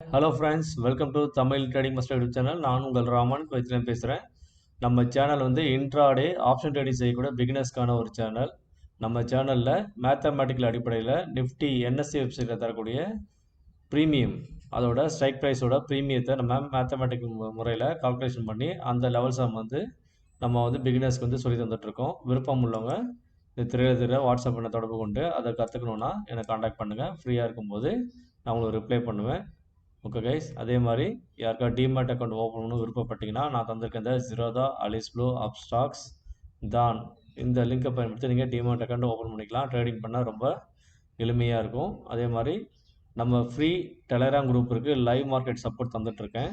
Hello friends, welcome to Tamil trading master YouTube channel. நான் உங்கள் ராமன் குவைத்திலிருந்து பேசுகிறேன். நம்ம சேனல் வந்து இன்ட்ராடே ஆப்ஷன் ட்ரேடிங் செய்யக்கூடிய பிகினர்ஸ்க்கான ஒரு சேனல். நம்ம சேனலில் மேத்தமேட்டிக்கல் அடிப்படையில் நிஃப்டி என்எஸ்சி வெப்சைட்டில் தரக்கூடிய ப்ரீமியம், அதோட ஸ்ட்ரைக் ப்ரைஸோட ப்ரீமியத்தை நம்ம மேத்தமேட்டிக்கல் முறையில் கால்குலேஷன் பண்ணி அந்த லெவல்ஸை நம்ம வந்து பிகினர்ஸ்க்கு வந்து சொல்லி தந்துட்டுருக்கோம். விருப்பம் உள்ளவங்க இந்த திரையில வாட்ஸ்அப் பண்ண தொடர்பு கொண்டு அதை கற்றுக்கணுன்னா என்னை காண்டாக்ட் பண்ணுங்கள். ஃப்ரீயாக இருக்கும்போது நான் உங்களுக்கு ரிப்ளை பண்ணுவேன். ஓகே கைஸ், அதே மாதிரி யாருக்கா டிமேட் அக்கௌண்ட் ஓப்பன் பண்ணணும் விருப்பப்பட்டீங்கன்னா நான் தந்திருக்க இந்த ஜிரோதா, அலிஸ்ப்ளூ, அப்ஸ்டாக்ஸ், தான் இந்த லிங்கை பயன்படுத்தி நீங்கள் டிமேட் அக்கௌண்ட் ஓப்பன் பண்ணிக்கலாம். ட்ரேடிங் பண்ணால் ரொம்ப எளிமையாக இருக்கும். அதே மாதிரி நம்ம ஃப்ரீ டெலகிராம் குரூப் இருக்குது. லைவ் மார்க்கெட் சப்போர்ட் தந்துட்டுருக்கேன்.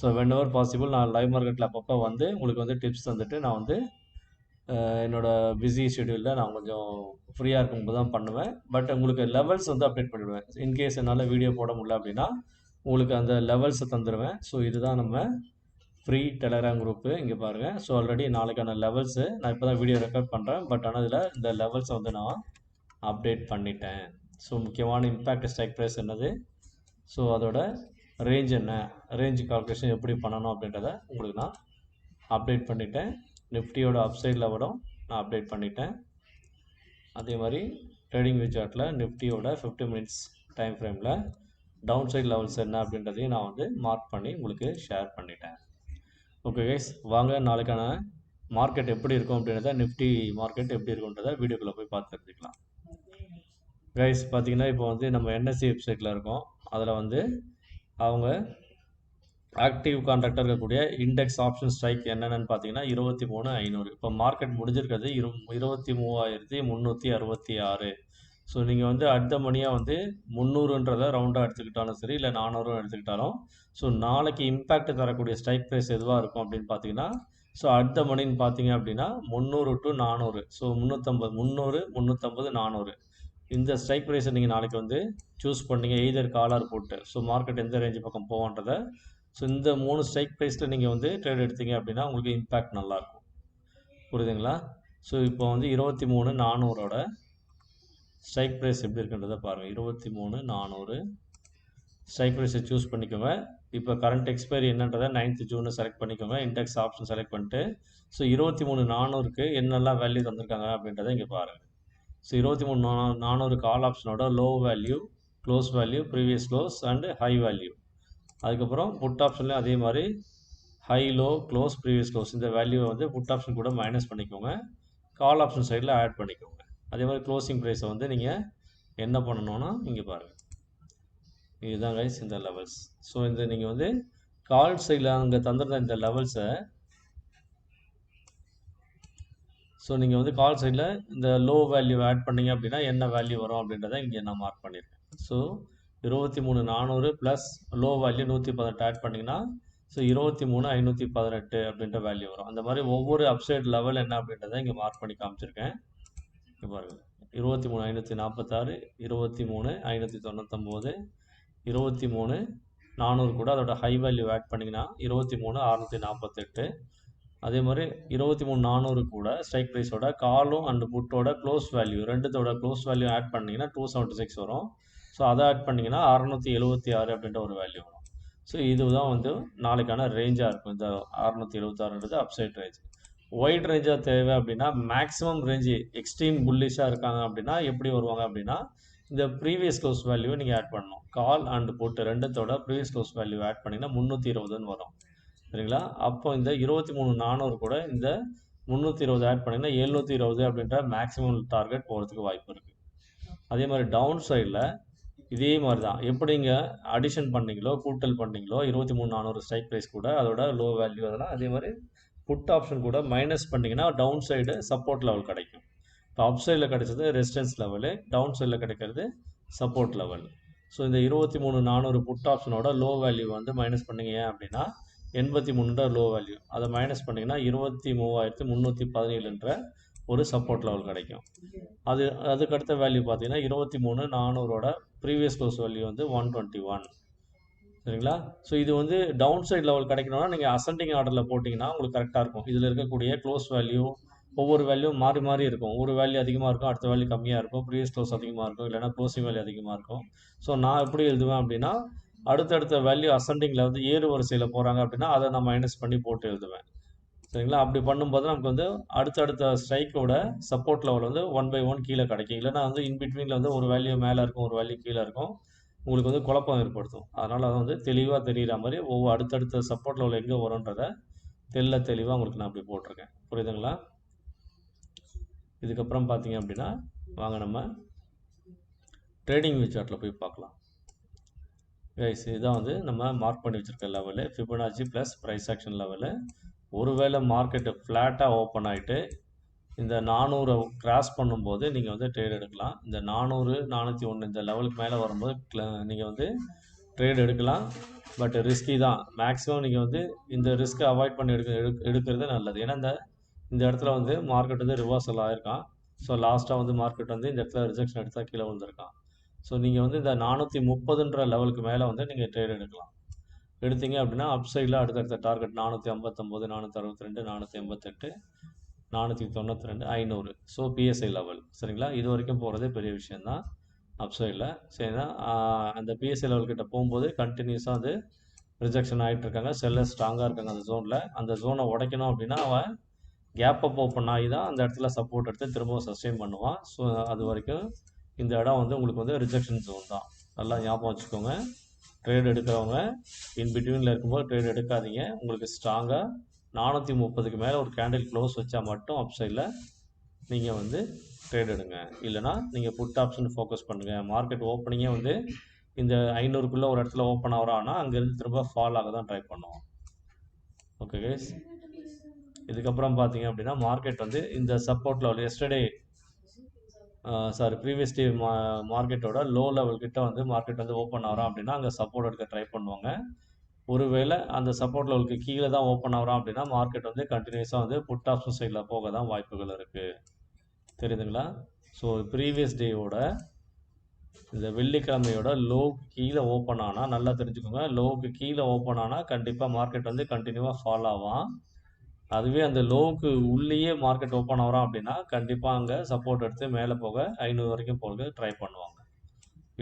ஸோ வென் எவர் பாசிபிள் நான் லைவ் மார்க்கெட்டில் அப்பப்போ வந்து உங்களுக்கு வந்து டிப்ஸ் தந்துட்டு நான் வந்து என்னோடய பிஸி ஷெடியூலில் நான் கொஞ்சம் ஃப்ரீயாக இருக்கும்போது தான் பண்ணுவேன். பட் உங்களுக்கு லெவல்ஸ் வந்து அப்டேட் பண்ணிவிடுவேன். இன்கேஸ் என்னால் வீடியோ போட முடியல அப்படின்னா உங்களுக்கு அந்த லெவல்ஸை தந்துடுவேன். ஸோ இதுதான் நம்ம ஃப்ரீ டெலகிராம் குரூப்பு. இங்கே பாருங்கள். ஸோ ஆல்ரெடி நாளைக்கான லெவல்ஸு நான் இப்போ தான் வீடியோ ரெக்கார்ட் பண்ணுறேன். பட் ஆனால் இதில் இந்த லெவல்ஸை வந்து நான் அப்டேட் பண்ணிட்டேன். ஸோ முக்கியமான இம்பேக்ட் ஸ்ட்ரைக் ப்ரைஸ் என்னது, ஸோ அதோட ரேஞ்ச் என்ன, ரேஞ்ச் கால்குலேஷன் எப்படி பண்ணணும் அப்படின்றத உங்களுக்கு நான் அப்டேட் பண்ணிட்டேன். நிஃப்டியோட அப்சைட் லெவலும் நான் அப்டேட் பண்ணிட்டேன். அதே மாதிரி ட்ரேடிங் வியூ சார்ட்டில் நிஃப்டியோட 50 மினிட்ஸ் டைம் ஃப்ரேமில் டவுன் சைட் லெவல்ஸ் என்ன அப்படின்றதையும் நான் வந்து மார்க் பண்ணி உங்களுக்கு ஷேர் பண்ணிட்டேன். ஓகே கைஸ், வாங்க நாளைக்கான மார்க்கெட் எப்படி இருக்கும் அப்படின்றத, நிஃப்டி மார்க்கெட் எப்படி இருக்குன்றத வீடியோக்குள்ளே போய் பார்த்து தெரிஞ்சுக்கலாம். கைஸ் பார்த்தீங்கன்னா இப்போ வந்து நம்ம என்எஸ்சி வெப்சைட்டில் இருக்கோம். அதில் வந்து அவங்க ஆக்டிவ் கான்ட்ராக்டாக இருக்கக்கூடிய இண்டெக்ஸ் ஆப்ஷன் ஸ்ட்ரைக் என்னென்னு பார்த்தீங்கன்னா 23,500. இப்போ மார்க்கெட் முடிஞ்சிருக்கிறது 23,366. ஸோ நீங்கள் வந்து அடுத்த மணியாக வந்து 300ன்றதை ரவுண்டாக எடுத்துக்கிட்டாலும் சரி, இல்லை 400 எடுத்துக்கிட்டாலும், ஸோ நாளைக்கு இம்பேக்ட் தரக்கூடிய ஸ்ட்ரைக் ப்ரைஸ் எதுவாக இருக்கும் அப்படின்னு பார்த்தீங்கன்னா, ஸோ அடுத்த மணின்னு பார்த்தீங்க அப்படின்னா 300 to 400. ஸோ 350, 350, 400 இந்த ஸ்ட்ரைக் ப்ரைஸை நீங்கள் நாளைக்கு வந்து சூஸ் பண்ணிங்க, எய்தர் காலர் போட்டு. ஸோ மார்க்கெட் எந்த ரேஞ்சு பக்கம் போவான்றதை, ஸோ இந்த 3 ஸ்ட்ரைக் ப்ரைஸில் நீங்கள் வந்து ட்ரேட் எடுத்தீங்க அப்படின்னா உங்களுக்கு இம்பேக்ட் நல்லாயிருக்கும். புரியுதுங்களா? ஸோ இப்போ வந்து 23,400ஓட ஸ்ட்ரைக் ப்ரைஸ் எப்படி இருக்குன்றதை பாருங்கள். 23,400 ஸ்ட்ரைக் ப்ரைஸை சூஸ் பண்ணிக்கோங்க. இப்போ கரண்ட் எக்ஸ்பைரி என்னன்றதை 9th June செலக்ட் பண்ணிக்கோங்க. இண்டெக்ஸ் ஆப்ஷன் செலக்ட் பண்ணிட்டு, ஸோ 23,400க்கு என்னெல்லாம் வேல்யூ தந்திருக்காங்க அப்படின்றத இங்கே பாருங்கள். ஸோ 23,400 கால் ஆப்ஷனோட low value, close value, previous close and high value. அதுக்கப்புறம் புட் ஆப்ஷன்லேயும் அதே மாதிரி high, low, close, previous close இந்த வேல்யூவை வந்து புட் ஆப்ஷன் கூட மைனஸ் பண்ணிக்கோங்க. கால் ஆப்ஷன் சைடில் ஆட் பண்ணிக்கோங்க. அதே மாதிரி க்ளோசிங் ப்ரைஸை வந்து நீங்கள் என்ன பண்ணணும்னா இங்கே பாருங்கள். இதுதான் கைஸ் இந்த லெவல்ஸ். ஸோ இந்த நீங்கள் வந்து கால் சைடில் அங்கே தந்துருந்த இந்த லெவல்ஸை, ஸோ நீங்கள் வந்து கால் சைடில் இந்த லோ வேல்யூ ஆட் பண்ணிங்க அப்படின்னா என்ன வேல்யூ வரும் அப்படின்றத இங்கே நான் மார்க் பண்ணியிருக்கேன். So 23,400 plus low value 118 add பண்ணிங்கன்னா ஸோ 23,518 அப்படின்ற வேல்யூ வரும். அந்த மாதிரி ஒவ்வொரு அப்சைட் லெவல் என்ன அப்படின்றத இங்கே மார்க் பண்ணி காமிச்சிருக்கேன். இங்கே பாருங்கள். 23,546, 23,599, 23,400 கூட அதோட ஹை வேல்யூ ஆட் பண்ணிங்கன்னா 23,648. அதே மாதிரி 23,400 கூட ஸ்ட்ரைக் ப்ரைஸோட காலும் அண்ட் புட்டோட க்ளோஸ் வேல்யூ ரெண்டுத்தோட க்ளோஸ் வேல்யூ ஆட் பண்ணிங்கன்னா 276 வரும். ஸோ அதை ஆட் பண்ணிங்கன்னா 676 அப்படின்ற ஒரு வேல்யூ வரும். ஸோ இதுதான் வந்து நாளைக்கான ரேஞ்சாக இருக்கும். இந்த 676ன்றது அப்சைட் ரேஞ்ச். ஒயிட் ரேஞ்சாக தேவை அப்படின்னா, மேக்ஸிமம் ரேஞ்சு எக்ஸ்ட்ரீம் புல்லிஷாக இருக்காங்க அப்படின்னா எப்படி வருவாங்க அப்படின்னா, இந்த ப்ரீவியஸ் க்ளோஸ் வேல்யூவை நீங்கள் ஆட் பண்ணணும். கால் அண்ட் புட் ரெண்டுத்தோட ப்ரீவியஸ் க்ளோஸ் வேல்யூ ஆட் பண்ணிங்கன்னா 320ன்னு வரும். சரிங்களா? அப்போ இந்த 23,400 கூட இந்த 320 ஆட் பண்ணிங்கன்னா 720 அப்படின்ற மேக்ஸிமம் டார்கெட் போகிறதுக்கு வாய்ப்பு இருக்குது. அதே மாதிரி டவுன் சைடில் இதே மாதிரி தான். எப்படிங்க அடிஷன் பண்ணீங்களோ, கூட்டல் பண்ணீங்களோ 23,400 ஸ்ட்ரைக் ப்ரைஸ் கூட அதோட லோ வேல்யூ அதெல்லாம் அதே மாதிரி புட் ஆப்ஷன் கூட மைனஸ் பண்ணிங்கன்னா டவுன் சைடு சப்போர்ட் லெவல் கிடைக்கும். இப்போ அப் சைடில் கிடைச்சது ரெசிஸ்டன்ஸ் லெவலு, டவுன் சைடில் கிடைக்கிறது சப்போர்ட் லெவல். ஸோ இந்த 23,400 புட் ஆப்ஷனோட லோ வேல்யூ வந்து மைனஸ் பண்ணிங்க அப்படின்னா 83 லோ வேல்யூ, அதை மைனஸ் பண்ணிங்கன்னா 23,317ன்ற ஒரு சப்போர்ட் லெவல் கிடைக்கும். அதுக்கடுத்த வேல்யூ பார்த்தீங்கன்னா 23,400ஓட ப்ரீவியஸ் க்ளோஸ் வேல்யூ வந்து 121. சரிங்களா? ஸோ இது வந்து டவுன் சைட் லெவல் கிடைக்கணும்னா நீங்கள் அசெண்டிங் ஆர்டரில் போட்டிங்கன்னா உங்களுக்கு கரெக்டாக இருக்கும். இதில் இருக்கக்கூடிய க்ளோஸ் வேல்யூ ஒவ்வொரு வேல்யூ மாறி மாறி இருக்கும். ஒரு வேல்யூ அதிகமாக இருக்கும், அடுத்த வேல்யூ கம்மியாக இருக்கும், ப்ரீவியஸ் க்ளோஸ் அதிகமாக இருக்கும், இல்லைனா க்ளோசிங் வேல்யூ அதிகமாக இருக்கும். ஸோ நான் எப்படி எழுதுவேன் அப்படின்னா, அடுத்தடுத்த வேல்யூ அசெண்டிங்கில் வந்து ஏறு வரிசையில் போகிறாங்க அப்படின்னா அதை நான் மைனஸ் பண்ணி போட்டு எழுதுவேன். சரிங்களா? அப்படி பண்ணும்போது நமக்கு வந்து அடுத்தடுத்த ஸ்ட்ரைக்கோட சப்போர்ட் லெவல் வந்து 1/1 கீழே கிடைக்கும். இல்லைனா வந்து இன்பிட்வீனில் வந்து ஒரு வேல்யூ மேலே இருக்கும், ஒரு வேல்யூ கீழே இருக்கும். உங்களுக்கு வந்து குழப்பம் ஏற்படுத்தும். அதனால் அதை வந்து தெளிவாக தெரிகிற மாதிரி அடுத்தடுத்த சப்போர்ட் லெவல் எங்கே வரும்ன்றதை தெளிவாக உங்களுக்கு நான் அப்படி போட்டிருக்கேன். புரியுதுங்களா? இதுக்கப்புறம் பார்த்தீங்க அப்படின்னா வாங்க நம்ம ட்ரேடிங் வியூ சார்ட்டில் போய் பார்க்கலாம். கைஸ், இதுதான் வந்து நம்ம மார்க் பண்ணி வச்சுருக்க level Fibonacci plus price action level. ஒருவேளை மார்க்கெட்டு ஃப்ளாட்டாக ஓப்பன் ஆகிட்டு இந்த 400 கிராஸ் பண்ணும்போது நீங்கள் வந்து ட்ரேட் எடுக்கலாம். இந்த 400 401 இந்த லெவலுக்கு மேலே வரும்போது நீங்கள் வந்து ட்ரேட் எடுக்கலாம். பட் ரிஸ்கி தான். மேக்ஸிமம் நீங்கள் வந்து இந்த ரிஸ்க்கை அவாய்ட் பண்ணி எடுக்கிறது நல்லது. ஏன்னா இந்த இடத்துல வந்து மார்க்கெட் வந்து ரிவர்சல் ஆகிருக்கான். ஸோ லாஸ்ட்டாக வந்து மார்க்கெட் வந்து இந்த இடத்துல ரிஜெக்ஷன் எடுத்தால் கீழே விழுந்திருக்கான். ஸோ நீங்கள் வந்து இந்த 430ன்ற லெவலுக்கு மேலே வந்து நீங்கள் ட்ரேட் எடுக்கலாம். எடுத்தீங்க அப்படின்னா அப்சைடில் அடுத்தடுத்த டார்கெட் 459, 462, 488, 492, 500. So PSI level. சரிங்களா? இது வரைக்கும் போகிறதே பெரிய விஷயந்தான் அப்சைடில். சரிங்களா? அந்த பிஎஸ்ஐ லெவல்கிட்ட போகும்போது கண்டினியூஸாக வந்து ரிஜெக்ஷன் ஆகிட்டு இருக்காங்க. செல்லர் ஸ்ட்ராங்காக இருக்காங்க அந்த ஜோனில். அந்த ஜோனை உடைக்கணும் அப்படின்னா அவன் கேப் அப் ஓப்பன் ஆகி தான் அந்த இடத்துல சப்போர்ட் எடுத்து திரும்பவும் சஸ்டெயின் பண்ணுவான். ஸோ அது வரைக்கும் இந்த இடம் வந்து உங்களுக்கு வந்து ரிஜெக்ஷன் ஜோன் தான். நல்லா ஞாபகம் வச்சுக்கோங்க. ட்ரேட் எடுக்கிறவங்க இன்பிட்வீனில் இருக்கும்போது ட்ரேட் எடுக்காதீங்க. உங்களுக்கு ஸ்ட்ராங்காக 430க்கு மேலே ஒரு கேண்டில் க்ளோஸ் வச்சா மட்டும் அப்சைடில் நீங்கள் வந்து ட்ரேட் எடுங்க. இல்லைனா நீங்கள் புட் ஆப்ஷன் ஃபோக்கஸ் பண்ணுங்கள். மார்க்கெட் ஓப்பனிங்கே வந்து இந்த 500க்குள்ளே ஒரு இடத்துல ஓப்பன் ஆகிறான்னா அங்கேருந்து திரும்ப ஃபால் ஆக தான் ட்ரை பண்ணுவோம். ஓகே கைஸ், இதுக்கப்புறம் பார்த்தீங்க அப்படின்னா மார்க்கெட் வந்து இந்த support level yesterday previous day மார்க்கெட்டோட லோ லெவல் கிட்ட வந்து மார்க்கெட் வந்து ஓப்பன் ஆகிறோம் அப்படின்னா அங்கே சப்போர்ட் எடுக்க ட்ரை பண்ணுவாங்க. ஒருவேளை அந்த சப்போர்ட் லெவலுக்கு கீழே தான் ஓப்பன் ஆகிறோம் அப்படின்னா மார்க்கெட் வந்து கண்டினியூஸாக வந்து புட் ஆப்ஷன் சைடில் போக தான் வாய்ப்புகள் இருக்குது. தெரியுதுங்களா? ஸோ ப்ரீவியஸ் டேயோட இந்த வெள்ளிக்கிழமையோட லோவுக்கு கீழே ஓப்பன் ஆனால் நல்லா தெரிஞ்சுக்கோங்க. லோவுக்கு கீழே ஓப்பன் ஆனால் கண்டிப்பாக மார்க்கெட் வந்து கண்டினியூவாக ஃபால் ஆகும். அதுவே அந்த லோவுக்கு உள்ளேயே மார்க்கெட் ஓப்பன் ஆகிறோம் அப்படின்னா கண்டிப்பாக அங்கே சப்போர்ட் எடுத்து மேலே போக 500 வரைக்கும் போக ட்ரை பண்ணுவாங்க.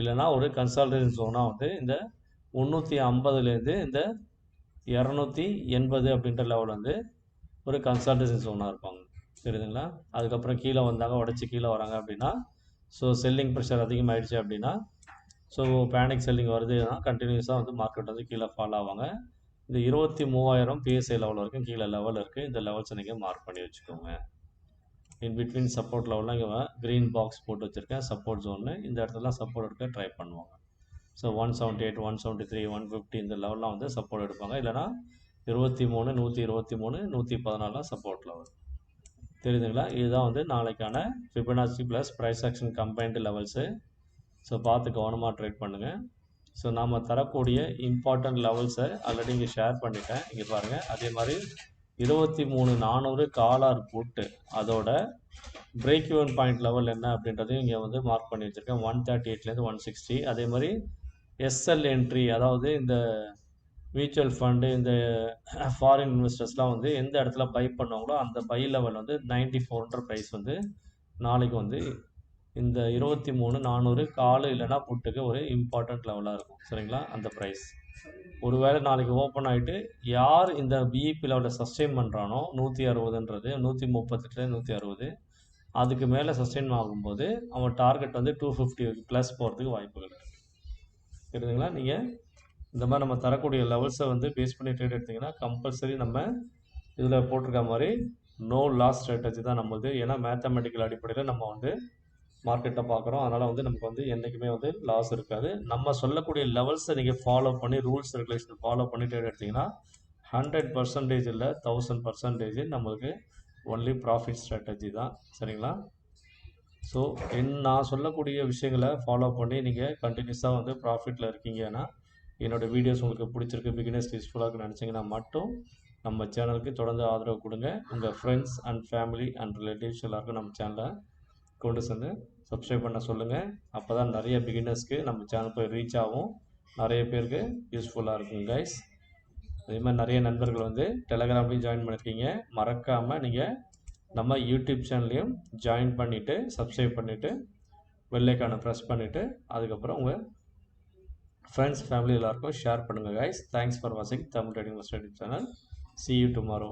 இல்லைனா ஒரு கன்சால்டேஷன் ஜோனாக வந்து இந்த 350லேருந்து இந்த 280 அப்படின்ற லெவல் வந்து ஒரு கன்சால்டேஷன் ஜோனாக இருப்பாங்க. தெரியுதுங்களா? அதுக்கப்புறம் கீழே வந்தாங்க, உடச்சி கீழே வராங்க அப்படின்னா ஸோ செல்லிங் ப்ரெஷர் அதிகமாகிடுச்சு அப்படின்னா ஸோ பேனிக் செல்லிங் வருதுன்னா கண்டினியூஸாக வந்து மார்க்கெட் வந்து கீழே ஃபால் ஆவாங்க. இந்த 23,000 பிஎஸ்ஐ லெவல் வரைக்கும் கீழே லெவல் இருக்குது. இந்த லெவல்ஸை நீங்கள் மார்க் பண்ணி வச்சுக்கோங்க. இன் பிட்வீன் சப்போர்ட் லெவலில் இங்கே க்ரீன் பாக்ஸ் போட்டு வச்சுருக்கேன் சப்போர்ட் ஜோன்னு. இந்த இடத்துல சப்போர்ட் எடுக்க ட்ரை பண்ணுவாங்க. ஸோ 178, 173, 150 இந்த லெவல்லாம் வந்து சப்போர்ட் எடுப்பாங்க. இல்லைனா 23, 123, 114 சப்போர்ட் லெவல். தெரியுதுங்களா? இதுதான் வந்து நாளைக்கான Fibonacci plus price action combined levels. So பார்த்து கவனமாக ட்ரேட் பண்ணுங்கள். ஸோ நாம் தரக்கூடிய இம்பார்ட்டண்ட் லெவல்ஸை ஆல்ரெடி இங்கே ஷேர் பண்ணிட்டேன். இங்கே பாருங்கள். அதே மாதிரி 23,400 காலார் புட்டு அதோட பிரேக் ஈவன் பாயிண்ட் லெவல் என்ன அப்படின்றதையும் இங்கே வந்து மார்க் பண்ணி வச்சுருக்கேன். 138லேருந்து 160. அதே மாதிரி எஸ்எல் என்ட்ரி, அதாவது இந்த மியூச்சுவல் ஃபண்டு இந்த ஃபாரின் இன்வெஸ்டர்ஸ்லாம் வந்து எந்த இடத்துல பை பண்ணுவாங்களோ அந்த பை லெவல் வந்து 94ன்ற ப்ரைஸ் வந்து நாளைக்கு வந்து இந்த 23,400 கால் இல்லைனா புட்டுக்கு ஒரு இம்பார்ட்டண்ட் லெவலாக இருக்கும். சரிங்களா? அந்த ப்ரைஸ் ஒருவேளை நாளைக்கு ஓப்பன் ஆகிட்டு யார் இந்த பிஇபி லெவலில் சஸ்டெயின் பண்ணுறானோ 160ன்றது 138, 160 அதுக்கு மேலே சஸ்டெயின் ஆகும்போது அவன் டார்கெட் வந்து 250 ப்ளஸ் போகிறதுக்கு வாய்ப்புகள் இருக்குது. தெரியுதுங்களா? நீங்கள் இந்த மாதிரி நம்ம தரக்கூடிய லெவல்ஸை வந்து பேஸ் பண்ணி ட்ரேட் எடுத்திங்கன்னா கம்பல்சரி நம்ம இதில் போட்டிருக்க மாதிரி நோ லாஸ் ஸ்ட்ராட்டஜி தான் நம்மளுது. ஏன்னா மேத்தமெட்டிக்கல் அடிப்படையில் நம்ம வந்து மார்க்கெட்டை பார்க்குறோம். அதனால் வந்து நமக்கு வந்து என்றைக்குமே வந்து லாஸ் இருக்காது. நம்ம சொல்லக்கூடிய லெவல்ஸை நீங்கள் ஃபாலோ பண்ணி ரூல்ஸ் ரெகுலேஷன் ஃபாலோ பண்ணி ட்ரேட் எடுத்திங்கன்னா 100% இல்லை 1000% நம்மளுக்கு ஒன்லி ப்ராஃபிட் ஸ்ட்ராட்டஜி தான். சரிங்களா? ஸோ நான் சொல்லக்கூடிய விஷயங்களை ஃபாலோ பண்ணி நீங்கள் கண்டினியூஸாக வந்து ப்ராஃபிட்டில் இருக்கீங்கன்னா என்னோடய வீடியோஸ் உங்களுக்கு பிடிச்சிருக்கு, பிகினர்ஸ் யூஸ்ஃபுல்லாக நினச்சிங்கன்னா மட்டும் நம்ம சேனலுக்கு தொடர்ந்து ஆதரவு கொடுங்க. உங்கள் friends and family and relatives எல்லாருக்கும் நம்ம சேனலை கொண்டு சென்று சப்ஸ்கிரைப் பண்ண சொல்லுங்கள். அப்போ தான் நிறைய பிகினர்ஸ்க்கு நம்ம சேனல் போய் ரீச் ஆகும், நிறைய பேருக்கு யூஸ்ஃபுல்லாக இருக்கும் கைஸ். அதே மாதிரி நிறைய நண்பர்கள் வந்து டெலகிராம்லேயும் ஜாயின் பண்ணியிருக்கீங்க. மறக்காமல் நீங்கள் நம்ம யூடியூப் சேனல்லையும் ஜாயின் பண்ணிவிட்டு சப்ஸ்கிரைப் பண்ணிவிட்டு பெல் ஐக்கானை ப்ரெஸ் பண்ணிவிட்டு அதுக்கப்புறம் உங்கள் ஃப்ரெண்ட்ஸ் ஃபேமிலி எல்லாருக்கும் ஷேர் பண்ணுங்கள் கைஸ். தேங்க்ஸ் ஃபார் வாட்சிங் Tamil trading master YouTube channel. See you tomorrow.